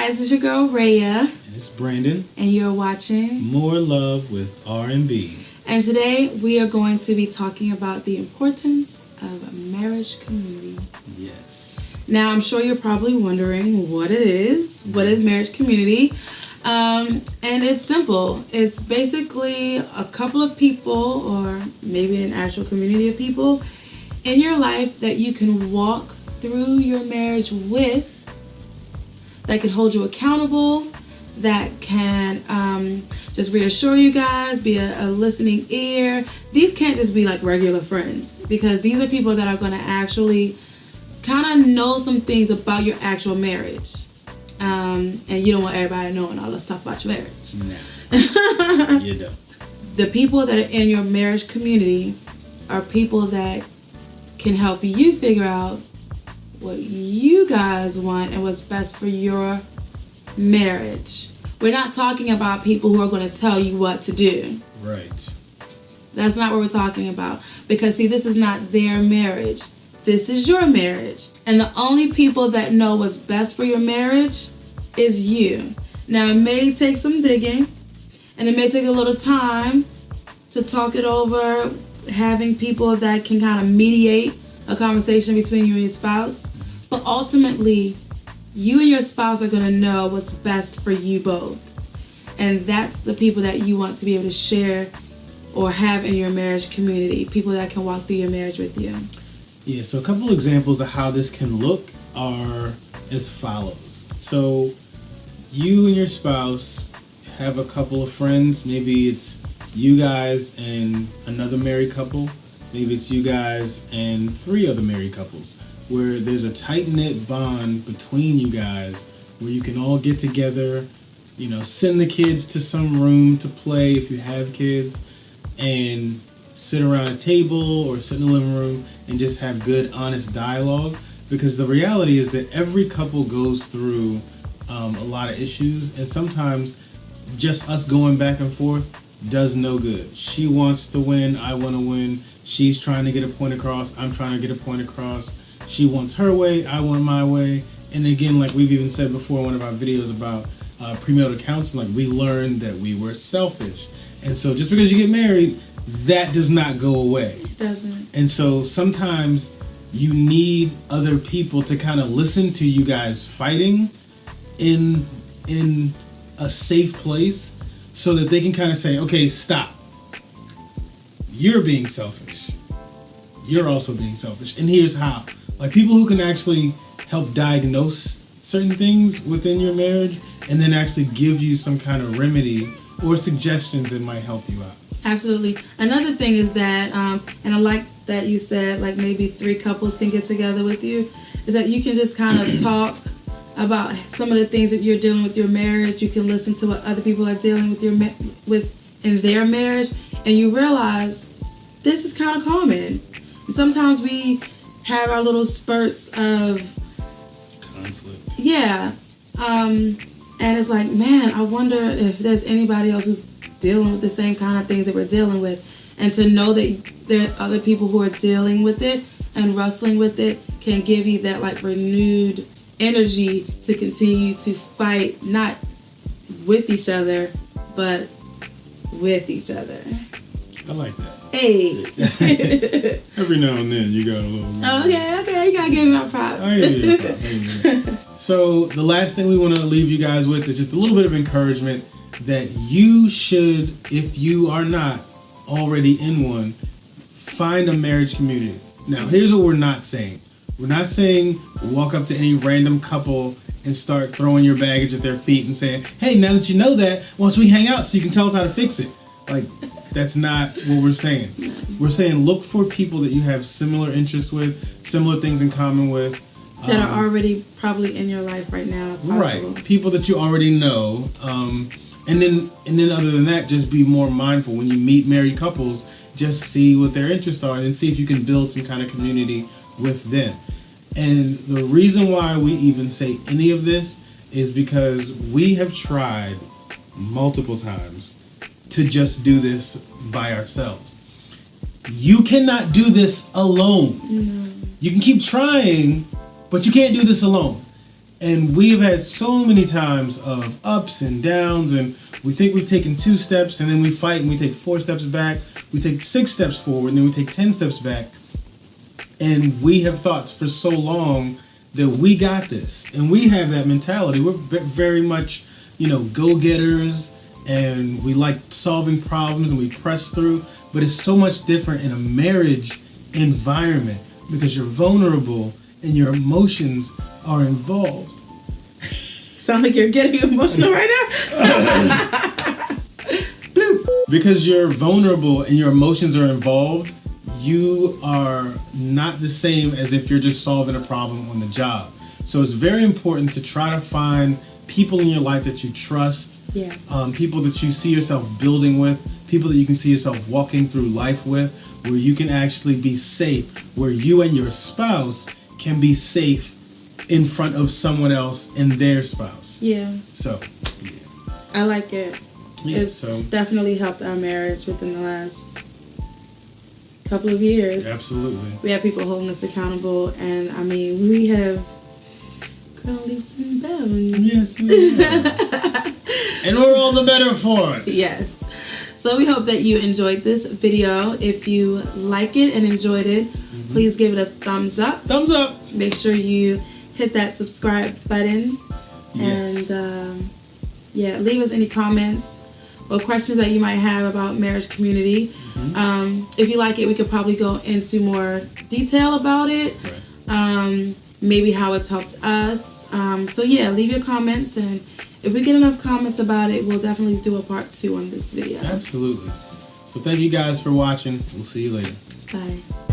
guys, it's your girl Raya. And it's Brandon. And you're watching More Love with R&B. And today we are going to be talking about the importance of a marriage community. Yes. Now, I'm sure you're probably wondering what it is. What is marriage community? And it's simple. It's basically a couple of people, or maybe an actual community of people in your life that you can walk through your marriage with, that can hold you accountable, that can just reassure you guys, be a listening ear. These can't just be like regular friends, because these are people that are going to actually kind of know some things about your actual marriage. And you don't want everybody knowing, oh, let's talk about your marriage. No, you don't. The people that are in your marriage community are people that can help you figure out what you guys want and what's best for your marriage. We're not talking about people who are going to tell you what to do. Right. That's not what we're talking about. Because, see, this is not their marriage. This is your marriage. And the only people that know what's best for your marriage is you. Now, it may take some digging, and it may take a little time to talk it over, having people that can kind of mediate a conversation between you and your spouse. But ultimately, you and your spouse are going to know what's best for you both. And that's the people that you want to be able to share or have in your marriage community. People that can walk through your marriage with you. Yeah, so a couple examples of how this can look are as follows. So you and your spouse have a couple of friends. Maybe it's you guys and another married couple. Maybe it's you guys and 3 other married couples, where there's a tight-knit bond between you guys where you can all get together, you know, send the kids to some room to play if you have kids, and sit around a table or sit in the living room and just have good, honest dialogue. Because the reality is that every couple goes through a lot of issues, and sometimes just us going back and forth does no good. She wants to win, I want to win. She's trying to get a point across, I'm trying to get a point across. She wants her way, I want my way. And again, like we've even said before in one of our videos about premarital counseling, we learned that we were selfish. And so just because you get married, that does not go away. It doesn't. And so sometimes you need other people to kind of listen to you guys fighting in a safe place, so that they can kind of say, okay, stop. You're being selfish. You're also being selfish. And here's how. Like people who can actually help diagnose certain things within your marriage and then actually give you some kind of remedy or suggestions that might help you out. Absolutely. Another thing is that, and I like that you said like maybe 3 couples can get together with you, is that you can just kind of talk about some of the things that you're dealing with your marriage. You can listen to what other people are dealing with in their marriage, and you realize this is kind of common. And sometimes we have our little spurts of conflict. Yeah. And it's like, man, I wonder if there's anybody else who's dealing with the same kind of things that we're dealing with. And to know that there are other people who are dealing with it and wrestling with it can give you that like renewed energy to continue to fight, not with each other, but with each other. I like that. Hey. Every now and then you got a little. Okay. You gotta give me my props. I give you a prop. So the last thing we want to leave you guys with is just a little bit of encouragement that you should, if you are not already in one, find a marriage community. Now, here's what we're not saying. We're not saying walk up to any random couple and start throwing your baggage at their feet and saying, hey, now that you know that, why don't we hang out so you can tell us how to fix it? Like, that's not what we're saying. We're saying look for people that you have similar interests with, similar things in common with. That are already probably in your life right now. Right. People that you already know. And then other than that, just be more mindful. When you meet married couples, just see what their interests are and see if you can build some kind of community with them. And the reason why we even say any of this is because we have tried multiple times to just do this by ourselves. You cannot do this alone. No. You can keep trying, but you can't do this alone. And we've had so many times of ups and downs, and we think we've taken 2 steps, and then we fight, and we take 4 steps back. We take 6 steps forward, and then we take 10 steps back. And we have thought for so long that we got this. And we have that mentality. We're very much, go-getters, and we like solving problems, and we press through. But it's so much different in a marriage environment because you're vulnerable and your emotions are involved. Sound like you're getting emotional right now? Because you're vulnerable and your emotions are involved, you are not the same as if you're just solving a problem on the job. So it's very important to try to find people in your life that you trust, people that you see yourself building with, people that you can see yourself walking through life with, where you can actually be safe, where you and your spouse can be safe in front of someone else and their spouse. Yeah. So, I like it. Yeah, it's definitely helped our marriage within the last couple of years. Absolutely. We have people holding us accountable, and I mean, we have grown leaps and bounds. Yes, we have. And we're all the better for it. Yes. So we hope that you enjoyed this video. If you like it and enjoyed it, please give it a thumbs up. Thumbs up. Make sure you hit that subscribe button. Yes. And leave us any comments or questions that you might have about marriage community. If you like it, we could probably go into more detail about it. Right. Maybe how it's helped us. Leave your comments, and if we get enough comments about it, we'll definitely do a part 2 on this video. Absolutely. So thank you guys for watching. We'll see you later. Bye.